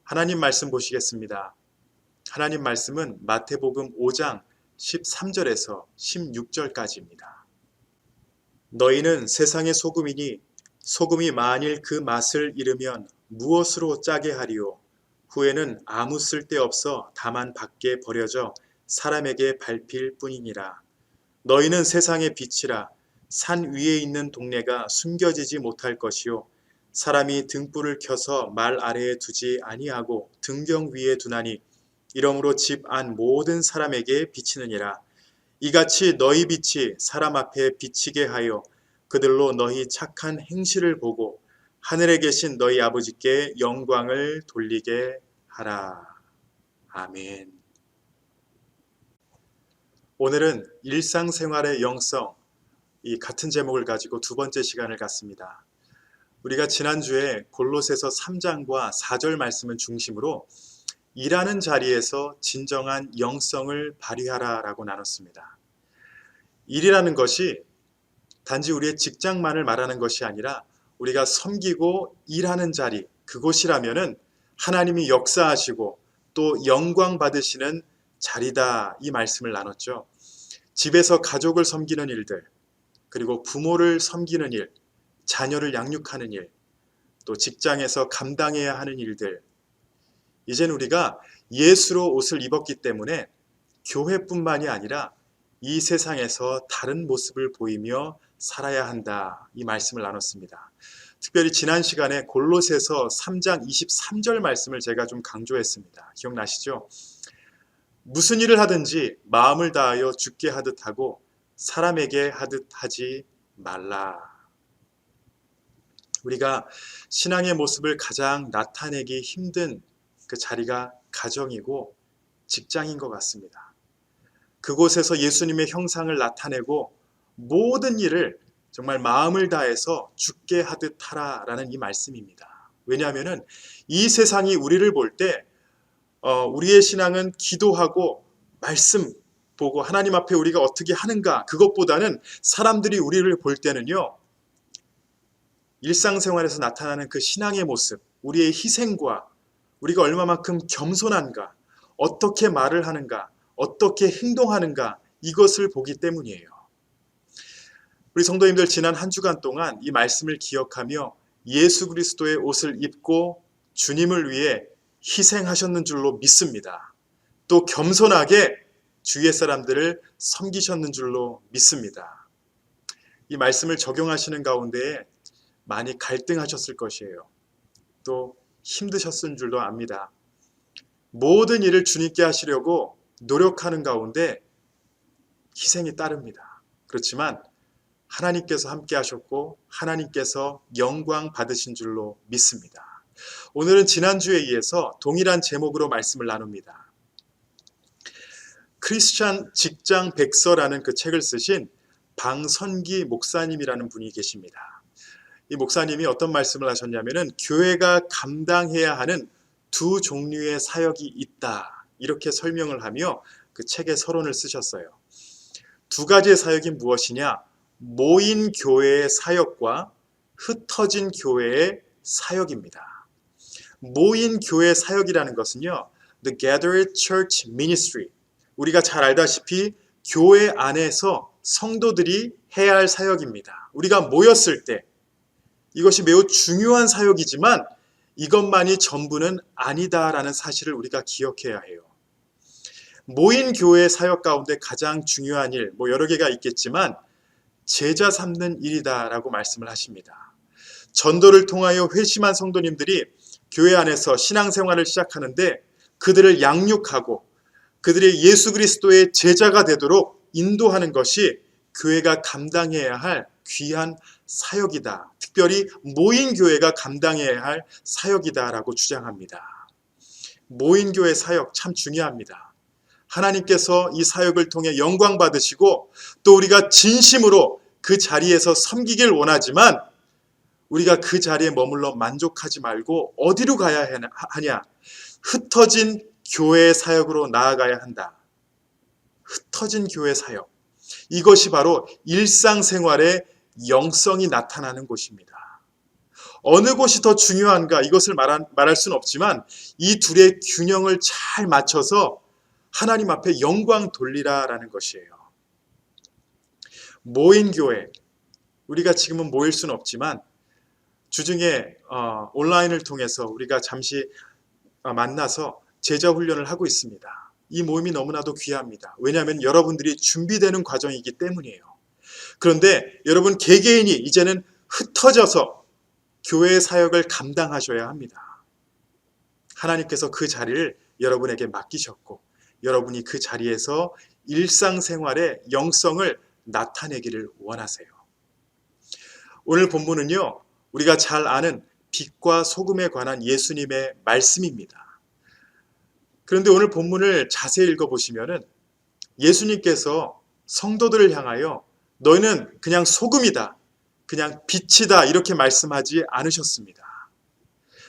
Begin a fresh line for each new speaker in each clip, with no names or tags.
하나님 말씀 보시겠습니다. 하나님 말씀은 마태복음 5장 13절에서 16절까지입니다. 너희는 세상의 소금이니 소금이 만일 그 맛을 잃으면 무엇으로 짜게 하리요? 후에는 아무 쓸데없어 다만 밖에 버려져 사람에게 밟힐 뿐이니라. 너희는 세상의 빛이라. 산 위에 있는 동네가 숨겨지지 못할 것이요 사람이 등불을 켜서 말 아래에 두지 아니하고 등경 위에 두나니 이러므로 집 안 모든 사람에게 비치느니라. 이같이 너희 빛이 사람 앞에 비치게 하여 그들로 너희 착한 행실을 보고 하늘에 계신 너희 아버지께 영광을 돌리게 하라. 아멘. 오늘은 일상생활의 영성, 이 같은 제목을 가지고 두 번째 시간을 갖습니다. 우리가 지난주에 골로새서 3장과 4절 말씀을 중심으로 일하는 자리에서 진정한 영성을 발휘하라 라고 나눴습니다. 일이라는 것이 단지 우리의 직장만을 말하는 것이 아니라 우리가 섬기고 일하는 자리, 그곳이라면은 하나님이 역사하시고 또 영광 받으시는 자리다, 이 말씀을 나눴죠. 집에서 가족을 섬기는 일들, 그리고 부모를 섬기는 일, 자녀를 양육하는 일, 또 직장에서 감당해야 하는 일들. 이젠 우리가 예수로 옷을 입었기 때문에 교회뿐만이 아니라 이 세상에서 다른 모습을 보이며 살아야 한다, 이 말씀을 나눴습니다. 특별히 지난 시간에 골로새서 3장 23절 말씀을 제가 좀 강조했습니다. 기억나시죠? 무슨 일을 하든지 마음을 다하여 주께 하듯 하고 사람에게 하듯 하지 말라. 우리가 신앙의 모습을 가장 나타내기 힘든 그 자리가 가정이고 직장인 것 같습니다. 그곳에서 예수님의 형상을 나타내고 모든 일을 정말 마음을 다해서 주께 하듯 하라라는 이 말씀입니다. 왜냐하면 이 세상이 우리를 볼 때 우리의 신앙은 기도하고 말씀 보고 하나님 앞에 우리가 어떻게 하는가, 그것보다는 사람들이 우리를 볼 때는요, 일상생활에서 나타나는 그 신앙의 모습, 우리의 희생과 우리가 얼마만큼 겸손한가, 어떻게 말을 하는가, 어떻게 행동하는가, 이것을 보기 때문이에요. 우리 성도님들, 지난 한 주간 동안 이 말씀을 기억하며 예수 그리스도의 옷을 입고 주님을 위해 희생하셨는 줄로 믿습니다. 또 겸손하게 주위의 사람들을 섬기셨는 줄로 믿습니다. 이 말씀을 적용하시는 가운데에 많이 갈등하셨을 것이에요. 또 힘드셨을 줄도 압니다. 모든 일을 주님께 하시려고 노력하는 가운데 희생이 따릅니다. 그렇지만 하나님께서 함께 하셨고 하나님께서 영광 받으신 줄로 믿습니다. 오늘은 지난주에 이어서 동일한 제목으로 말씀을 나눕니다. 크리스찬 직장 백서라는 그 책을 쓰신 방선기 목사님이라는 분이 계십니다. 이 목사님이 어떤 말씀을 하셨냐면은 교회가 감당해야 하는 두 종류의 사역이 있다, 이렇게 설명을 하며 그 책에 서론을 쓰셨어요. 두 가지의 사역이 무엇이냐? 모인 교회의 사역과 흩어진 교회의 사역입니다. 모인 교회 사역이라는 것은요, The Gathered Church Ministry, 우리가 잘 알다시피 교회 안에서 성도들이 해야 할 사역입니다. 우리가 모였을 때 이것이 매우 중요한 사역이지만 이것만이 전부는 아니다라는 사실을 우리가 기억해야 해요. 모인 교회 사역 가운데 가장 중요한 일, 여러 개가 있겠지만 제자 삼는 일이다라고 말씀을 하십니다. 전도를 통하여 회심한 성도님들이 교회 안에서 신앙생활을 시작하는데 그들을 양육하고 그들의 예수 그리스도의 제자가 되도록 인도하는 것이 교회가 감당해야 할 귀한 사역이다. 특별히 모인 교회가 감당해야 할 사역이다라고 주장합니다. 모인 교회 사역 참 중요합니다. 하나님께서 이 사역을 통해 영광 받으시고 또 우리가 진심으로 그 자리에서 섬기길 원하지만 우리가 그 자리에 머물러 만족하지 말고 어디로 가야 하냐? 흩어진 교회 사역으로 나아가야 한다. 흩어진 교회 사역. 이것이 바로 일상생활의 영성이 나타나는 곳입니다. 어느 곳이 더 중요한가 이것을 말할 수는 없지만 이 둘의 균형을 잘 맞춰서 하나님 앞에 영광 돌리라라는 것이에요. 모인 교회, 우리가 지금은 모일 수는 없지만 주중에 온라인을 통해서 우리가 잠시 만나서 제자 훈련을 하고 있습니다. 이 모임이 너무나도 귀합니다. 왜냐하면 여러분들이 준비되는 과정이기 때문이에요. 그런데 여러분 개개인이 이제는 흩어져서 교회의 사역을 감당하셔야 합니다. 하나님께서 그 자리를 여러분에게 맡기셨고 여러분이 그 자리에서 일상생활의 영성을 나타내기를 원하세요. 오늘 본문은요, 우리가 잘 아는 빛과 소금에 관한 예수님의 말씀입니다. 그런데 오늘 본문을 자세히 읽어보시면은 예수님께서 성도들을 향하여 너희는 그냥 소금이다, 그냥 빛이다 이렇게 말씀하지 않으셨습니다.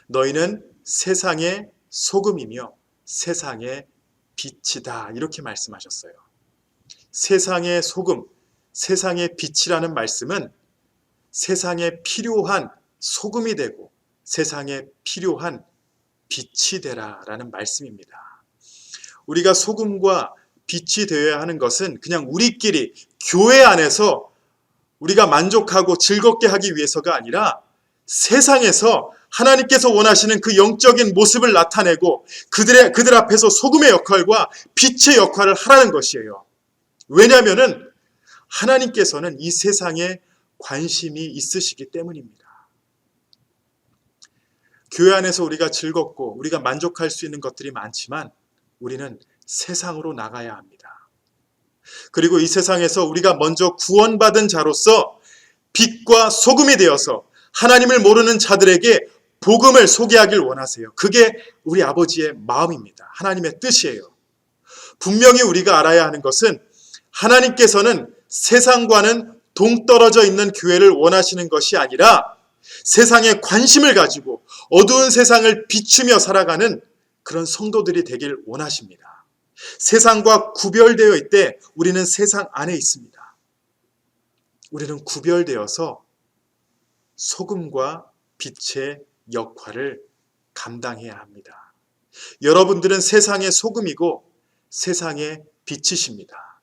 너희는 세상의 소금이며 세상의 빛이다 이렇게 말씀하셨어요. 세상의 소금, 세상의 빛이라는 말씀은 세상에 필요한 소금이 되고 세상에 필요한 빛이 되라라는 말씀입니다. 우리가 소금과 빛이 되어야 하는 것은 그냥 우리끼리 교회 안에서 우리가 만족하고 즐겁게 하기 위해서가 아니라 세상에서 하나님께서 원하시는 그 영적인 모습을 나타내고 그들 앞에서 소금의 역할과 빛의 역할을 하라는 것이에요. 왜냐하면 하나님께서는 이 세상에 관심이 있으시기 때문입니다. 교회 안에서 우리가 즐겁고 우리가 만족할 수 있는 것들이 많지만 우리는 세상으로 나가야 합니다. 그리고 이 세상에서 우리가 먼저 구원받은 자로서 빛과 소금이 되어서 하나님을 모르는 자들에게 복음을 소개하길 원하세요. 그게 우리 아버지의 마음입니다. 하나님의 뜻이에요. 분명히 우리가 알아야 하는 것은 하나님께서는 세상과는 동떨어져 있는 교회를 원하시는 것이 아니라 세상에 관심을 가지고 어두운 세상을 비추며 살아가는 그런 성도들이 되길 원하십니다. 세상과 구별되어 있되 우리는 세상 안에 있습니다. 우리는 구별되어서 소금과 빛의 역할을 감당해야 합니다. 여러분들은 세상의 소금이고 세상의 빛이십니다.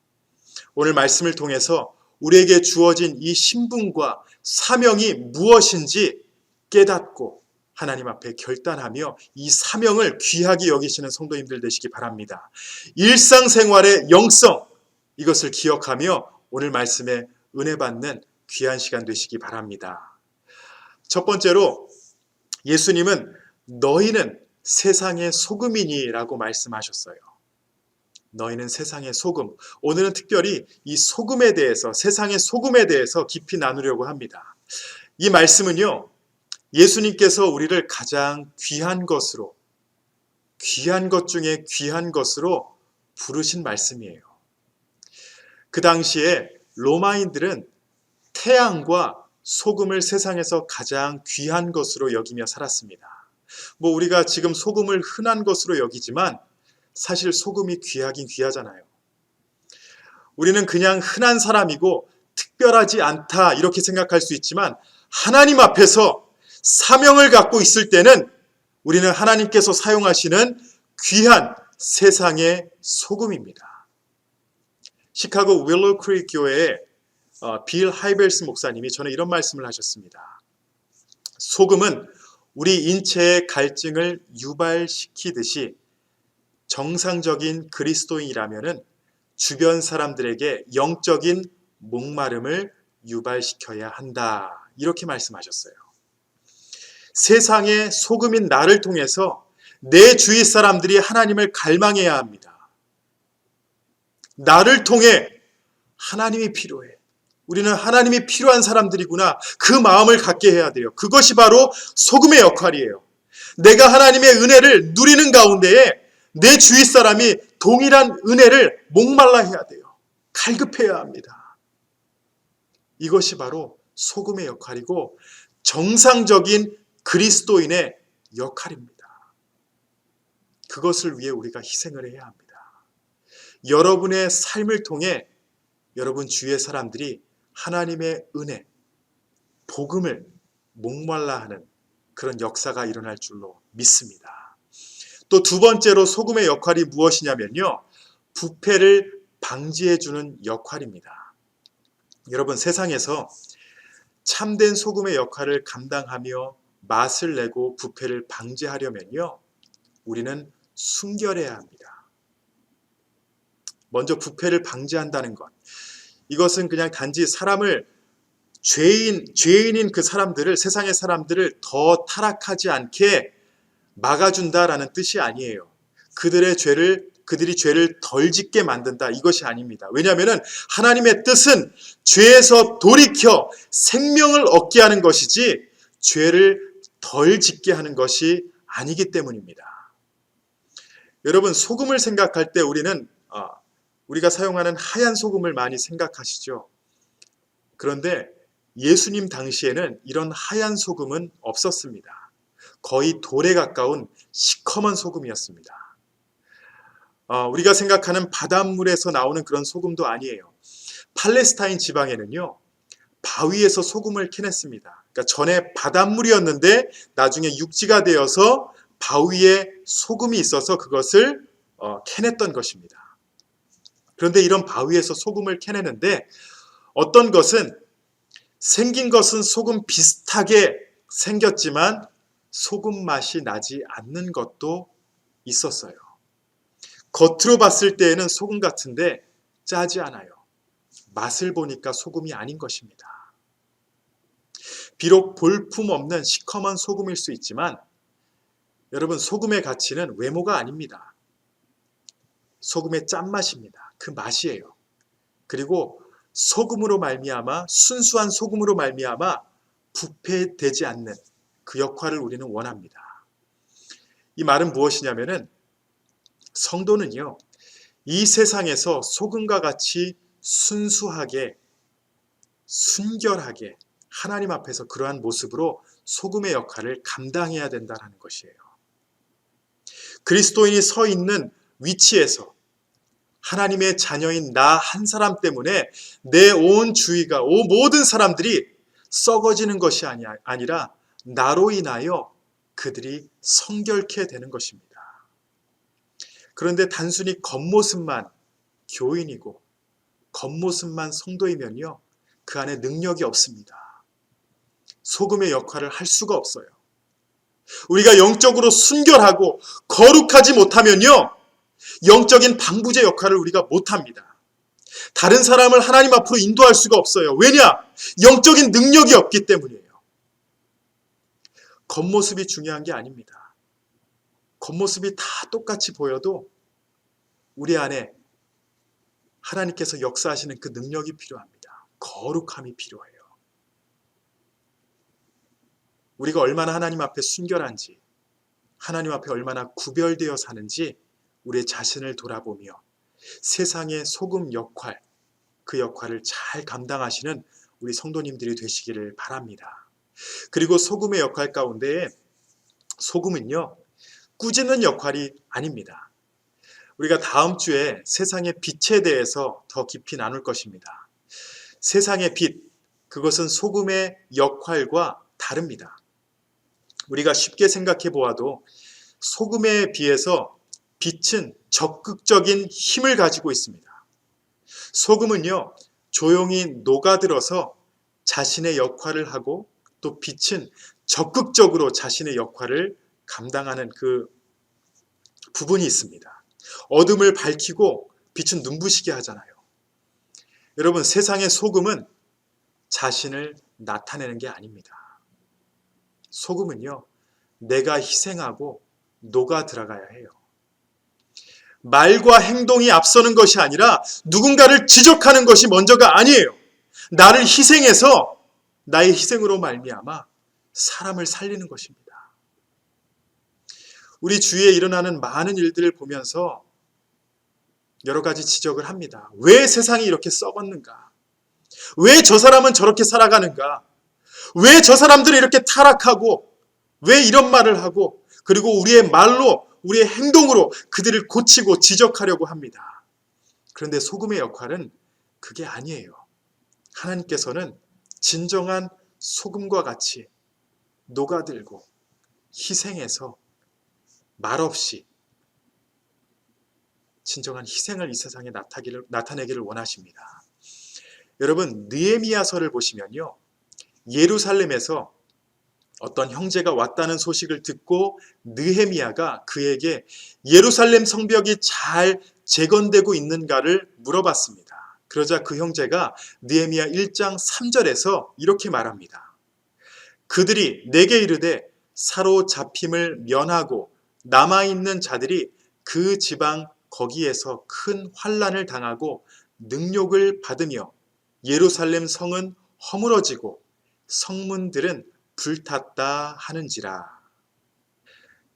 오늘 말씀을 통해서 우리에게 주어진 이 신분과 사명이 무엇인지 깨닫고 하나님 앞에 결단하며 이 사명을 귀하게 여기시는 성도님들 되시기 바랍니다. 일상생활의 영성, 이것을 기억하며 오늘 말씀에 은혜 받는 귀한 시간 되시기 바랍니다. 첫 번째로 예수님은 너희는 세상의 소금이니 라고 말씀하셨어요. 너희는 세상의 소금. 오늘은 특별히 이 소금에 대해서, 세상의 소금에 대해서 깊이 나누려고 합니다. 이 말씀은요, 예수님께서 우리를 가장 귀한 것으로, 귀한 것 중에 귀한 것으로 부르신 말씀이에요. 그 당시에 로마인들은 태양과 소금을 세상에서 가장 귀한 것으로 여기며 살았습니다. 우리가 지금 소금을 흔한 것으로 여기지만 사실 소금이 귀하긴 귀하잖아요. 우리는 그냥 흔한 사람이고 특별하지 않다 이렇게 생각할 수 있지만 하나님 앞에서 사명을 갖고 있을 때는 우리는 하나님께서 사용하시는 귀한 세상의 소금입니다. 시카고 윌로우 크릭 교회의 빌 하이벨스 목사님이 저는 이런 말씀을 하셨습니다. 소금은 우리 인체의 갈증을 유발시키듯이 정상적인 그리스도인이라면 주변 사람들에게 영적인 목마름을 유발시켜야 한다. 이렇게 말씀하셨어요. 세상의 소금인 나를 통해서 내 주위 사람들이 하나님을 갈망해야 합니다. 나를 통해 하나님이 필요해. 우리는 하나님이 필요한 사람들이구나. 그 마음을 갖게 해야 돼요. 그것이 바로 소금의 역할이에요. 내가 하나님의 은혜를 누리는 가운데에 내 주위 사람이 동일한 은혜를 목말라 해야 돼요. 갈급해야 합니다. 이것이 바로 소금의 역할이고 정상적인 그리스도인의 역할입니다. 그것을 위해 우리가 희생을 해야 합니다. 여러분의 삶을 통해 여러분 주위의 사람들이 하나님의 은혜, 복음을 목말라 하는 그런 역사가 일어날 줄로 믿습니다. 또 두 번째로 소금의 역할이 무엇이냐면요. 부패를 방지해주는 역할입니다. 여러분, 세상에서 참된 소금의 역할을 감당하며 맛을 내고 부패를 방지하려면요. 우리는 순결해야 합니다. 먼저 부패를 방지한다는 것. 이것은 그냥 단지 사람을 죄인인 그 사람들을, 세상의 사람들을 더 타락하지 않게 막아준다라는 뜻이 아니에요. 그들이 죄를 덜 짓게 만든다, 이것이 아닙니다. 왜냐하면 하나님의 뜻은 죄에서 돌이켜 생명을 얻게 하는 것이지 죄를 덜 짓게 하는 것이 아니기 때문입니다. 여러분, 소금을 생각할 때 우리가 사용하는 하얀 소금을 많이 생각하시죠. 그런데 예수님 당시에는 이런 하얀 소금은 없었습니다. 거의 돌에 가까운 시커먼 소금이었습니다. 우리가 생각하는 바닷물에서 나오는 그런 소금도 아니에요. 팔레스타인 지방에는요, 바위에서 소금을 캐냈습니다. 그러니까 전에 바닷물이었는데 나중에 육지가 되어서 바위에 소금이 있어서 그것을 캐냈던 것입니다. 그런데 이런 바위에서 소금을 캐내는데 어떤 것은 생긴 것은 소금 비슷하게 생겼지만 소금 맛이 나지 않는 것도 있었어요. 겉으로 봤을 때에는 소금 같은데 짜지 않아요. 맛을 보니까 소금이 아닌 것입니다. 비록 볼품없는 시커먼 소금일 수 있지만 여러분, 소금의 가치는 외모가 아닙니다. 소금의 짠맛입니다. 그 맛이에요. 그리고 소금으로 말미암아, 순수한 소금으로 말미암아 부패되지 않는 그 역할을 우리는 원합니다. 이 말은 무엇이냐면은 성도는요, 이 세상에서 소금과 같이 순수하게, 순결하게 하나님 앞에서 그러한 모습으로 소금의 역할을 감당해야 된다는 것이에요. 그리스도인이 서 있는 위치에서 하나님의 자녀인 나 한 사람 때문에 내 온 주위가, 모든 사람들이 썩어지는 것이 아니라 나로 인하여 그들이 성결케 되는 것입니다. 그런데 단순히 겉모습만 교인이고 겉모습만 성도이면요, 그 안에 능력이 없습니다. 소금의 역할을 할 수가 없어요. 우리가 영적으로 순결하고 거룩하지 못하면요, 영적인 방부제 역할을 우리가 못합니다. 다른 사람을 하나님 앞으로 인도할 수가 없어요. 왜냐? 영적인 능력이 없기 때문이에요. 겉모습이 중요한 게 아닙니다. 겉모습이 다 똑같이 보여도 우리 안에 하나님께서 역사하시는 그 능력이 필요합니다. 거룩함이 필요해요. 우리가 얼마나 하나님 앞에 순결한지, 하나님 앞에 얼마나 구별되어 사는지 우리의 자신을 돌아보며 세상의 소금 역할, 그 역할을 잘 감당하시는 우리 성도님들이 되시기를 바랍니다. 그리고 소금의 역할 가운데 소금은요, 꾸짖는 역할이 아닙니다. 우리가 다음 주에 세상의 빛에 대해서 더 깊이 나눌 것입니다. 세상의 빛, 그것은 소금의 역할과 다릅니다. 우리가 쉽게 생각해 보아도 소금에 비해서 빛은 적극적인 힘을 가지고 있습니다. 소금은요, 조용히 녹아들어서 자신의 역할을 하고, 또 빛은 적극적으로 자신의 역할을 감당하는 그 부분이 있습니다. 어둠을 밝히고 빛은 눈부시게 하잖아요. 여러분, 세상의 소금은 자신을 나타내는 게 아닙니다. 소금은요, 내가 희생하고 녹아 들어가야 해요. 말과 행동이 앞서는 것이 아니라 누군가를 지적하는 것이 먼저가 아니에요. 나를 희생해서 나의 희생으로 말미암아 사람을 살리는 것입니다. 우리 주위에 일어나는 많은 일들을 보면서 여러 가지 지적을 합니다. 왜 세상이 이렇게 썩었는가? 왜 저 사람은 저렇게 살아가는가? 왜 저 사람들은 이렇게 타락하고, 왜 이런 말을 하고, 그리고 우리의 말로, 우리의 행동으로 그들을 고치고 지적하려고 합니다. 그런데 소금의 역할은 그게 아니에요. 하나님께서는 진정한 소금과 같이 녹아들고 희생해서 말없이 진정한 희생을 이 세상에 나타내기를 원하십니다. 여러분, 느헤미야서를 보시면요, 예루살렘에서 어떤 형제가 왔다는 소식을 듣고 느헤미야가 그에게 예루살렘 성벽이 잘 재건되고 있는가를 물어봤습니다. 그러자 그 형제가 느헤미야 1장 3절에서 이렇게 말합니다. 그들이 내게 이르되 사로잡힘을 면하고 남아있는 자들이 그 지방 거기에서 큰 환난을 당하고 능욕을 받으며 예루살렘 성은 허물어지고 성문들은 불탔다 하는지라.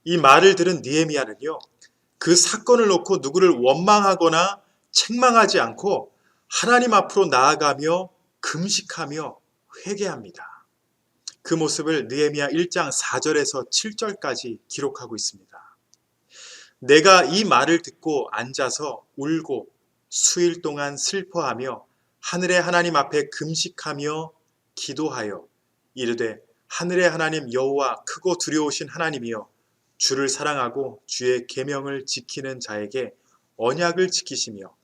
이 말을 들은 느헤미야는요, 그 사건을 놓고 누구를 원망하거나 책망하지 않고 하나님 앞으로 나아가며 금식하며 회개합니다. 그 모습을 느헤미야 1장 4절에서 7절까지 기록하고 있습니다. 내가 이 말을 듣고 앉아서 울고 수일 동안 슬퍼하며 하늘의 하나님 앞에 금식하며 기도하여 이르되 하늘의 하나님 여호와 크고 두려우신 하나님이여 주를 사랑하고 주의 계명을 지키는 자에게 언약을 지키시며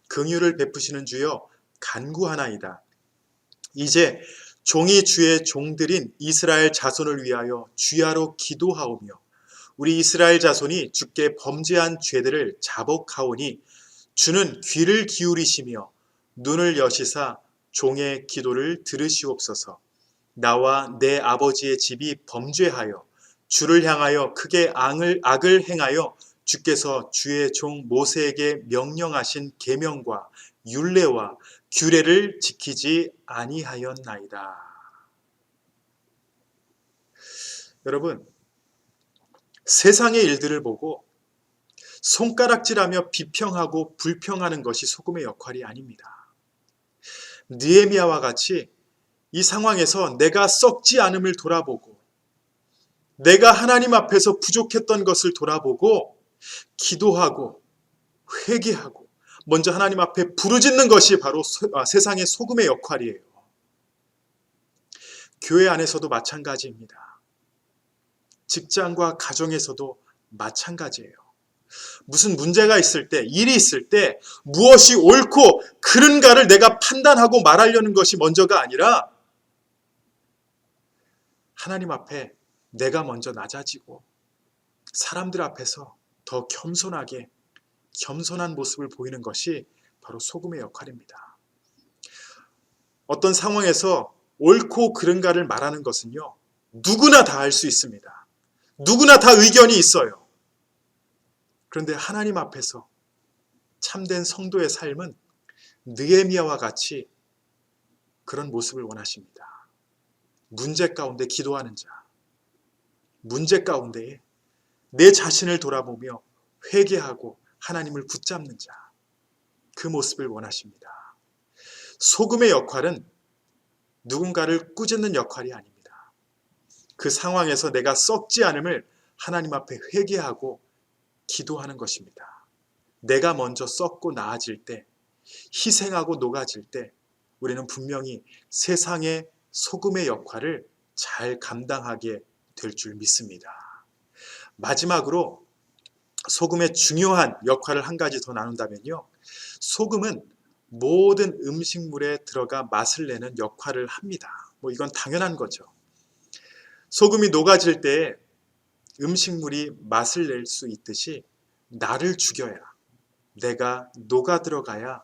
긍휼을 베푸시는 주여 간구하나이다. 이제 종이 주의 종들인 이스라엘 자손을 위하여 주야로 기도하오며 우리 이스라엘 자손이 주께 범죄한 죄들을 자복하오니 주는 귀를 기울이시며 눈을 여시사 종의 기도를 들으시옵소서. 나와 내 아버지의 집이 범죄하여 주를 향하여 크게 악을 행하여 주께서 주의 종 모세에게 명령하신 계명과 율례와 규례를 지키지 아니하였나이다. 여러분, 세상의 일들을 보고 손가락질하며 비평하고 불평하는 것이 소금의 역할이 아닙니다. 느헤미야와 같이 이 상황에서 내가 썩지 않음을 돌아보고 내가 하나님 앞에서 부족했던 것을 돌아보고 기도하고 회개하고 먼저 하나님 앞에 부르짖는 것이 바로 세상의 소금의 역할이에요. 교회 안에서도 마찬가지입니다. 직장과 가정에서도 마찬가지예요. 무슨 문제가 있을 때, 일이 있을 때 무엇이 옳고 그른가를 내가 판단하고 말하려는 것이 먼저가 아니라 하나님 앞에 내가 먼저 낮아지고 사람들 앞에서 더 겸손한 모습을 보이는 것이 바로 소금의 역할입니다. 어떤 상황에서 옳고 그른가를 말하는 것은요, 누구나 다 할 수 있습니다. 누구나 다 의견이 있어요. 그런데 하나님 앞에서 참된 성도의 삶은 느헤미야와 같이 그런 모습을 원하십니다. 문제 가운데 기도하는 자, 문제 가운데에 내 자신을 돌아보며 회개하고 하나님을 붙잡는 자, 그 모습을 원하십니다. 소금의 역할은 누군가를 꾸짖는 역할이 아닙니다. 그 상황에서 내가 썩지 않음을 하나님 앞에 회개하고 기도하는 것입니다. 내가 먼저 썩고 나아질 때, 희생하고 녹아질 때 우리는 분명히 세상의 소금의 역할을 잘 감당하게 될 줄 믿습니다. 마지막으로 소금의 중요한 역할을 한 가지 더 나눈다면요, 소금은 모든 음식물에 들어가 맛을 내는 역할을 합니다. 이건 당연한 거죠. 소금이 녹아질 때 음식물이 맛을 낼 수 있듯이 나를 죽여야, 내가 녹아 들어가야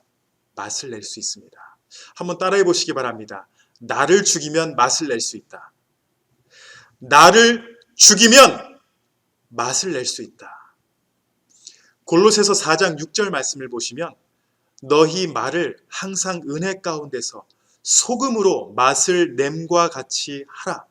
맛을 낼 수 있습니다. 한번 따라해 보시기 바랍니다. 나를 죽이면 맛을 낼 수 있다. 나를 죽이면 맛을 낼 수 있다. 골로새서 4장 6절 말씀을 보시면 너희 말을 항상 은혜 가운데서 소금으로 맛을 냄과 같이 하라.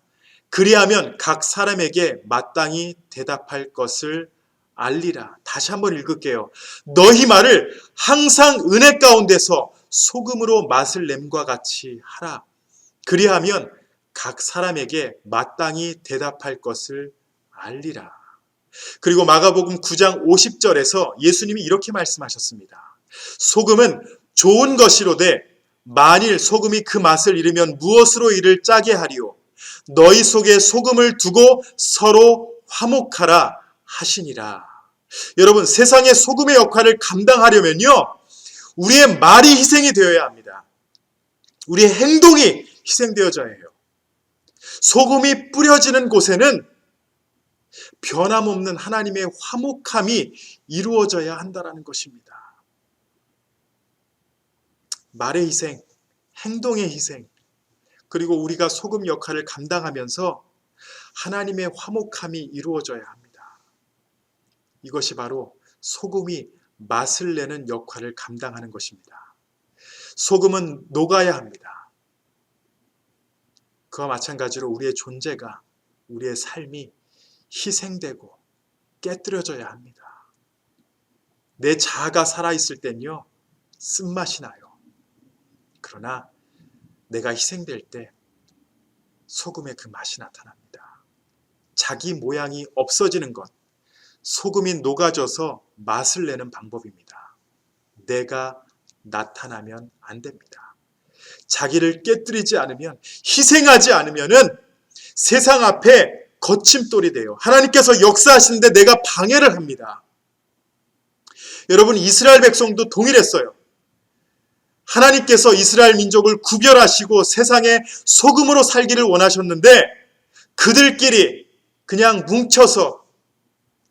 그리하면 각 사람에게 마땅히 대답할 것을 알리라. 다시 한번 읽을게요. 너희 말을 항상 은혜 가운데서 소금으로 맛을 냄과 같이 하라. 그리하면 각 사람에게 마땅히 대답할 것을 알리라. 그리고 마가복음 9장 50절에서 예수님이 이렇게 말씀하셨습니다. 소금은 좋은 것이로되 만일 소금이 그 맛을 잃으면 무엇으로 이를 짜게 하리요. 너희 속에 소금을 두고 서로 화목하라 하시니라. 여러분, 세상의 소금의 역할을 감당하려면요, 우리의 말이 희생이 되어야 합니다. 우리의 행동이 희생되어져야 해요. 소금이 뿌려지는 곳에는 변함없는 하나님의 화목함이 이루어져야 한다는 것입니다. 말의 희생, 행동의 희생, 그리고 우리가 소금 역할을 감당하면서 하나님의 화목함이 이루어져야 합니다. 이것이 바로 소금이 맛을 내는 역할을 감당하는 것입니다. 소금은 녹아야 합니다. 그와 마찬가지로 우리의 존재가, 우리의 삶이 희생되고 깨뜨려져야 합니다. 내 자아가 살아있을 땐요, 쓴맛이 나요. 그러나 내가 희생될 때 소금의 그 맛이 나타납니다. 자기 모양이 없어지는 것, 소금이 녹아져서 맛을 내는 방법입니다. 내가 나타나면 안 됩니다. 자기를 깨뜨리지 않으면, 희생하지 않으면은 세상 앞에 거침돌이 돼요. 하나님께서 역사하시는데 내가 방해를 합니다. 여러분, 이스라엘 백성도 동일했어요. 하나님께서 이스라엘 민족을 구별하시고 세상에 소금으로 살기를 원하셨는데 그들끼리 그냥 뭉쳐서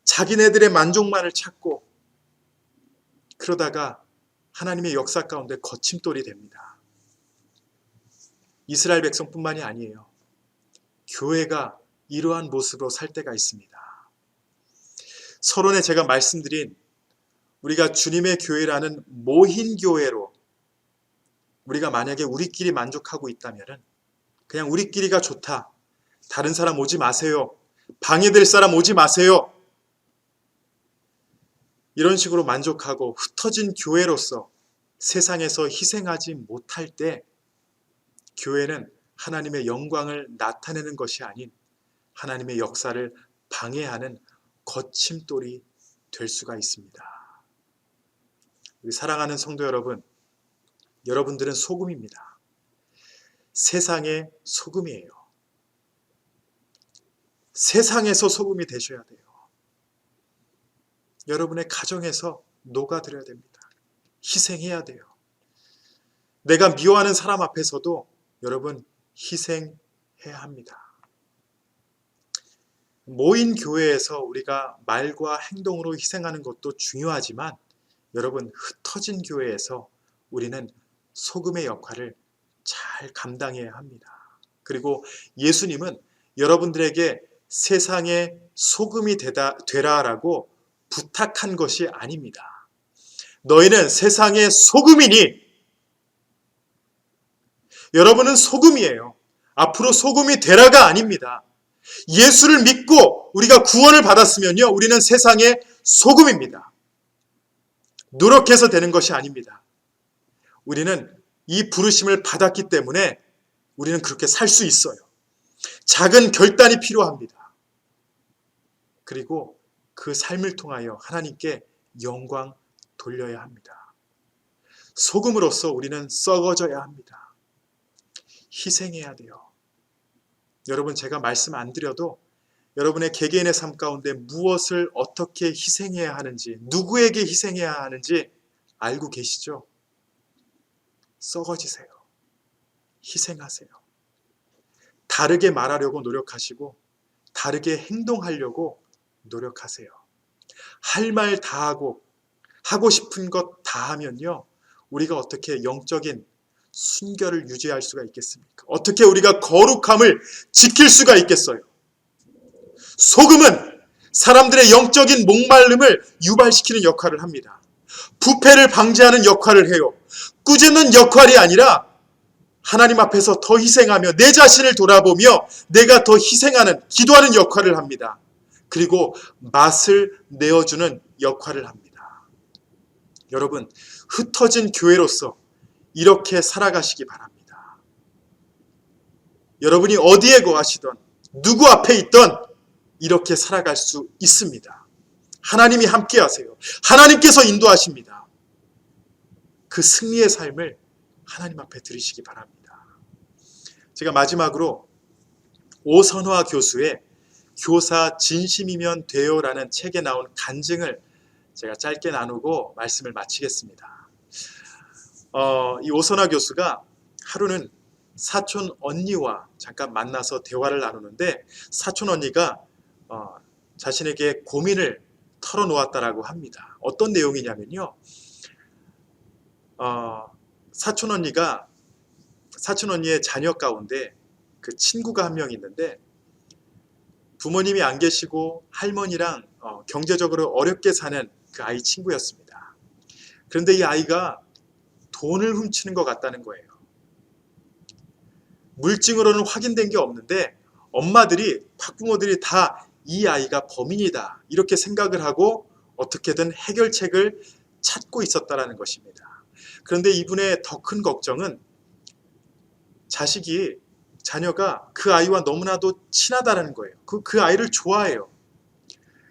자기네들의 만족만을 찾고 그러다가 하나님의 역사 가운데 거침돌이 됩니다. 이스라엘 백성뿐만이 아니에요. 교회가 이러한 모습으로 살 때가 있습니다. 서론에 제가 말씀드린 우리가 주님의 교회라는 모인 교회로 우리가 만약에 우리끼리 만족하고 있다면 그냥 우리끼리가 좋다. 다른 사람 오지 마세요. 방해될 사람 오지 마세요. 이런 식으로 만족하고 흩어진 교회로서 세상에서 희생하지 못할 때 교회는 하나님의 영광을 나타내는 것이 아닌 하나님의 역사를 방해하는 거침돌이 될 수가 있습니다. 우리 사랑하는 성도 여러분, 여러분들은 소금입니다. 세상의 소금이에요. 세상에서 소금이 되셔야 돼요. 여러분의 가정에서 녹아들어야 됩니다. 희생해야 돼요. 내가 미워하는 사람 앞에서도 여러분 희생해야 합니다. 모인 교회에서 우리가 말과 행동으로 희생하는 것도 중요하지만 여러분, 흩어진 교회에서 우리는 소금의 역할을 잘 감당해야 합니다. 그리고 예수님은 여러분들에게 세상의 소금이 되라라고 부탁한 것이 아닙니다. 너희는 세상의 소금이니 여러분은 소금이에요. 앞으로 소금이 되라가 아닙니다. 예수를 믿고 우리가 구원을 받았으면요, 우리는 세상의 소금입니다. 노력해서 되는 것이 아닙니다. 우리는 이 부르심을 받았기 때문에 우리는 그렇게 살 수 있어요. 작은 결단이 필요합니다. 그리고 그 삶을 통하여 하나님께 영광 돌려야 합니다. 소금으로서 우리는 썩어져야 합니다. 희생해야 돼요. 여러분, 제가 말씀 안 드려도 여러분의 개개인의 삶 가운데 무엇을 어떻게 희생해야 하는지, 누구에게 희생해야 하는지 알고 계시죠? 썩어지세요. 희생하세요. 다르게 말하려고 노력하시고 다르게 행동하려고 노력하세요. 할 말 다 하고 하고 싶은 것 다 하면요, 우리가 어떻게 영적인 순결을 유지할 수가 있겠습니까? 어떻게 우리가 거룩함을 지킬 수가 있겠어요? 소금은 사람들의 영적인 목마름을 유발시키는 역할을 합니다. 부패를 방지하는 역할을 해요. 꾸짖는 역할이 아니라 하나님 앞에서 더 희생하며 내 자신을 돌아보며 내가 더 희생하는, 기도하는 역할을 합니다. 그리고 맛을 내어주는 역할을 합니다. 여러분, 흩어진 교회로서 이렇게 살아가시기 바랍니다. 여러분이 어디에 거하시던 누구 앞에 있던 이렇게 살아갈 수 있습니다. 하나님이 함께 하세요. 하나님께서 인도하십니다. 그 승리의 삶을 하나님 앞에 드리시기 바랍니다. 제가 마지막으로 오선화 교수의 교사 진심이면 돼요라는 책에 나온 간증을 제가 짧게 나누고 말씀을 마치겠습니다. 이 오선화 교수가 하루는 사촌 언니와 잠깐 만나서 대화를 나누는데 사촌 언니가 자신에게 고민을 털어놓았다라고 합니다. 어떤 내용이냐면요. 사촌 언니의 자녀 가운데 그 친구가 한 명 있는데 부모님이 안 계시고 할머니랑 경제적으로 어렵게 사는 그 아이 친구였습니다. 그런데 이 아이가 돈을 훔치는 것 같다는 거예요. 물증으로는 확인된 게 없는데 학부모들이 다 이 아이가 범인이다 이렇게 생각을 하고 어떻게든 해결책을 찾고 있었다라는 것입니다. 그런데 이분의 더 큰 걱정은 자녀가 그 아이와 너무나도 친하다는 거예요. 그 아이를 좋아해요.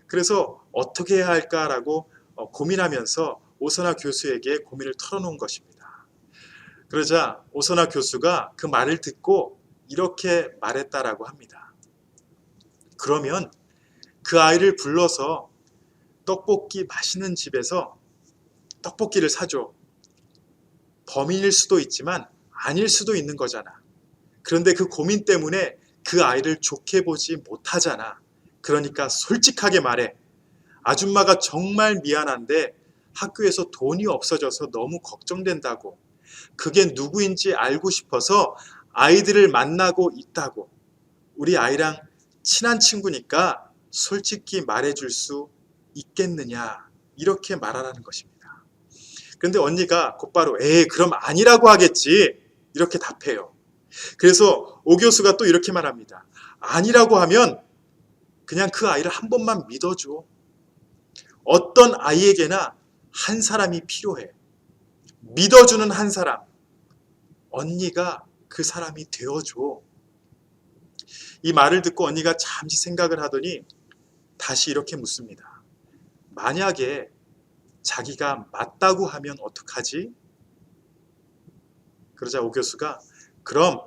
그래서 어떻게 해야 할까라고 고민하면서 오선화 교수에게 고민을 털어놓은 것입니다. 그러자 오선화 교수가 그 말을 듣고 이렇게 말했다라고 합니다. 그러면 그 아이를 불러서 떡볶이 맛있는 집에서 떡볶이를 사줘. 범인일 수도 있지만 아닐 수도 있는 거잖아. 그런데 그 고민 때문에 그 아이를 좋게 보지 못하잖아. 그러니까 솔직하게 말해. 아줌마가 정말 미안한데 학교에서 돈이 없어져서 너무 걱정된다고. 그게 누구인지 알고 싶어서 아이들을 만나고 있다고. 우리 아이랑 친한 친구니까 솔직히 말해줄 수 있겠느냐. 이렇게 말하라는 것입니다. 그런데 언니가 곧바로 그럼 아니라고 하겠지. 이렇게 답해요. 그래서 오 교수가 또 이렇게 말합니다. 아니라고 하면 그냥 그 아이를 한 번만 믿어줘. 어떤 아이에게나 한 사람이 필요해. 믿어주는 한 사람. 언니가 그 사람이 되어줘. 이 말을 듣고 언니가 잠시 생각을 하더니 다시 이렇게 묻습니다. 만약에 자기가 맞다고 하면 어떡하지? 그러자 오 교수가 그럼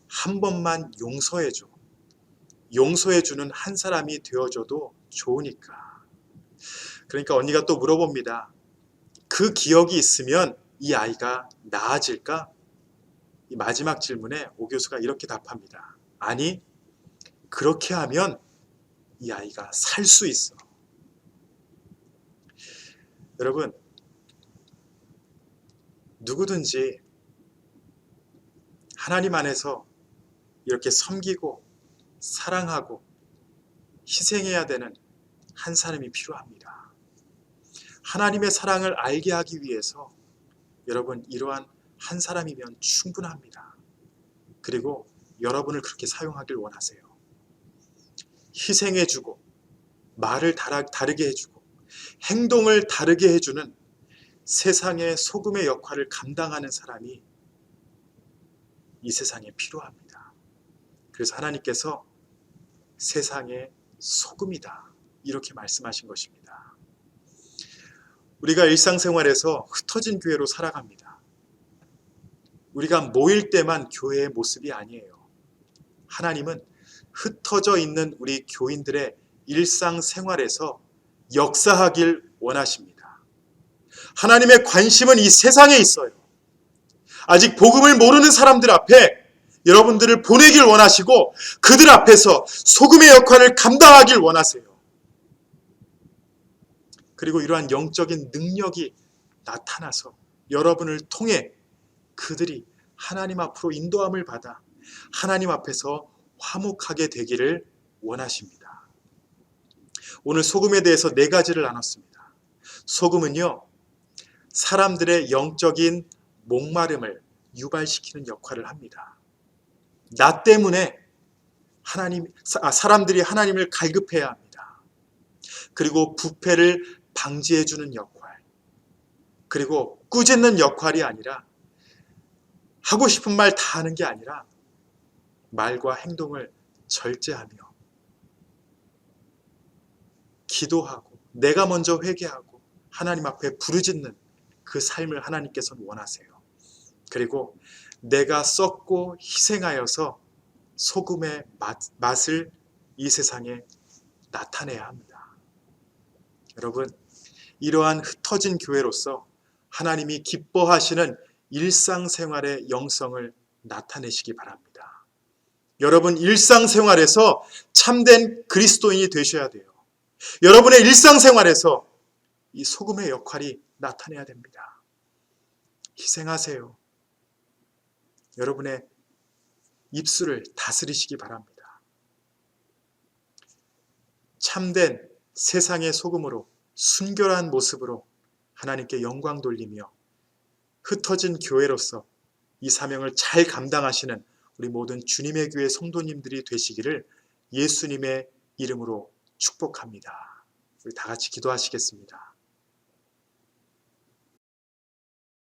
한 번만 용서해줘. 용서해주는 한 사람이 되어줘도 좋으니까. 그러니까 언니가 또 물어봅니다. 그 기억이 있으면 이 아이가 나아질까? 이 마지막 질문에 오 교수가 이렇게 답합니다. 아니, 그렇게 하면 이 아이가 살 수 있어. 여러분, 누구든지 하나님 안에서 이렇게 섬기고 사랑하고 희생해야 되는 한 사람이 필요합니다. 하나님의 사랑을 알게 하기 위해서 여러분 이러한 한 사람이면 충분합니다. 그리고 여러분을 그렇게 사용하길 원하세요. 희생해주고 말을 다르게 해주고 행동을 다르게 해주는 세상의 소금의 역할을 감당하는 사람이 이 세상에 필요합니다. 그래서 하나님께서 세상의 소금이다 이렇게 말씀하신 것입니다. 우리가 일상생활에서 흩어진 교회로 살아갑니다. 우리가 모일 때만 교회의 모습이 아니에요. 하나님은 흩어져 있는 우리 교인들의 일상생활에서 역사하길 원하십니다. 하나님의 관심은 이 세상에 있어요. 아직 복음을 모르는 사람들 앞에 여러분들을 보내길 원하시고 그들 앞에서 소금의 역할을 감당하길 원하세요. 그리고 이러한 영적인 능력이 나타나서 여러분을 통해 그들이 하나님 앞으로 인도함을 받아 하나님 앞에서 화목하게 되기를 원하십니다. 오늘 소금에 대해서 4가지를 나눴습니다. 소금은요, 사람들의 영적인 목마름을 유발시키는 역할을 합니다. 나 때문에 사람들이 하나님을 갈급해야 합니다. 그리고 부패를 방지해주는 역할, 그리고 꾸짖는 역할이 아니라 하고 싶은 말 다 하는 게 아니라 말과 행동을 절제하며 기도하고 내가 먼저 회개하고 하나님 앞에 부르짖는 그 삶을 하나님께서는 원하세요. 그리고 내가 썩고 희생하여서 소금의 맛을 이 세상에 나타내야 합니다. 여러분, 이러한 흩어진 교회로서 하나님이 기뻐하시는 일상생활의 영성을 나타내시기 바랍니다. 여러분, 일상생활에서 참된 그리스도인이 되셔야 돼요. 여러분의 일상생활에서 이 소금의 역할이 나타내야 됩니다. 희생하세요. 여러분의 입술을 다스리시기 바랍니다. 참된 세상의 소금으로 순결한 모습으로 하나님께 영광 돌리며 흩어진 교회로서 이 사명을 잘 감당하시는 우리 모든 주님의 교회 성도님들이 되시기를 예수님의 이름으로 축복합니다. 우리 다 같이 기도하시겠습니다.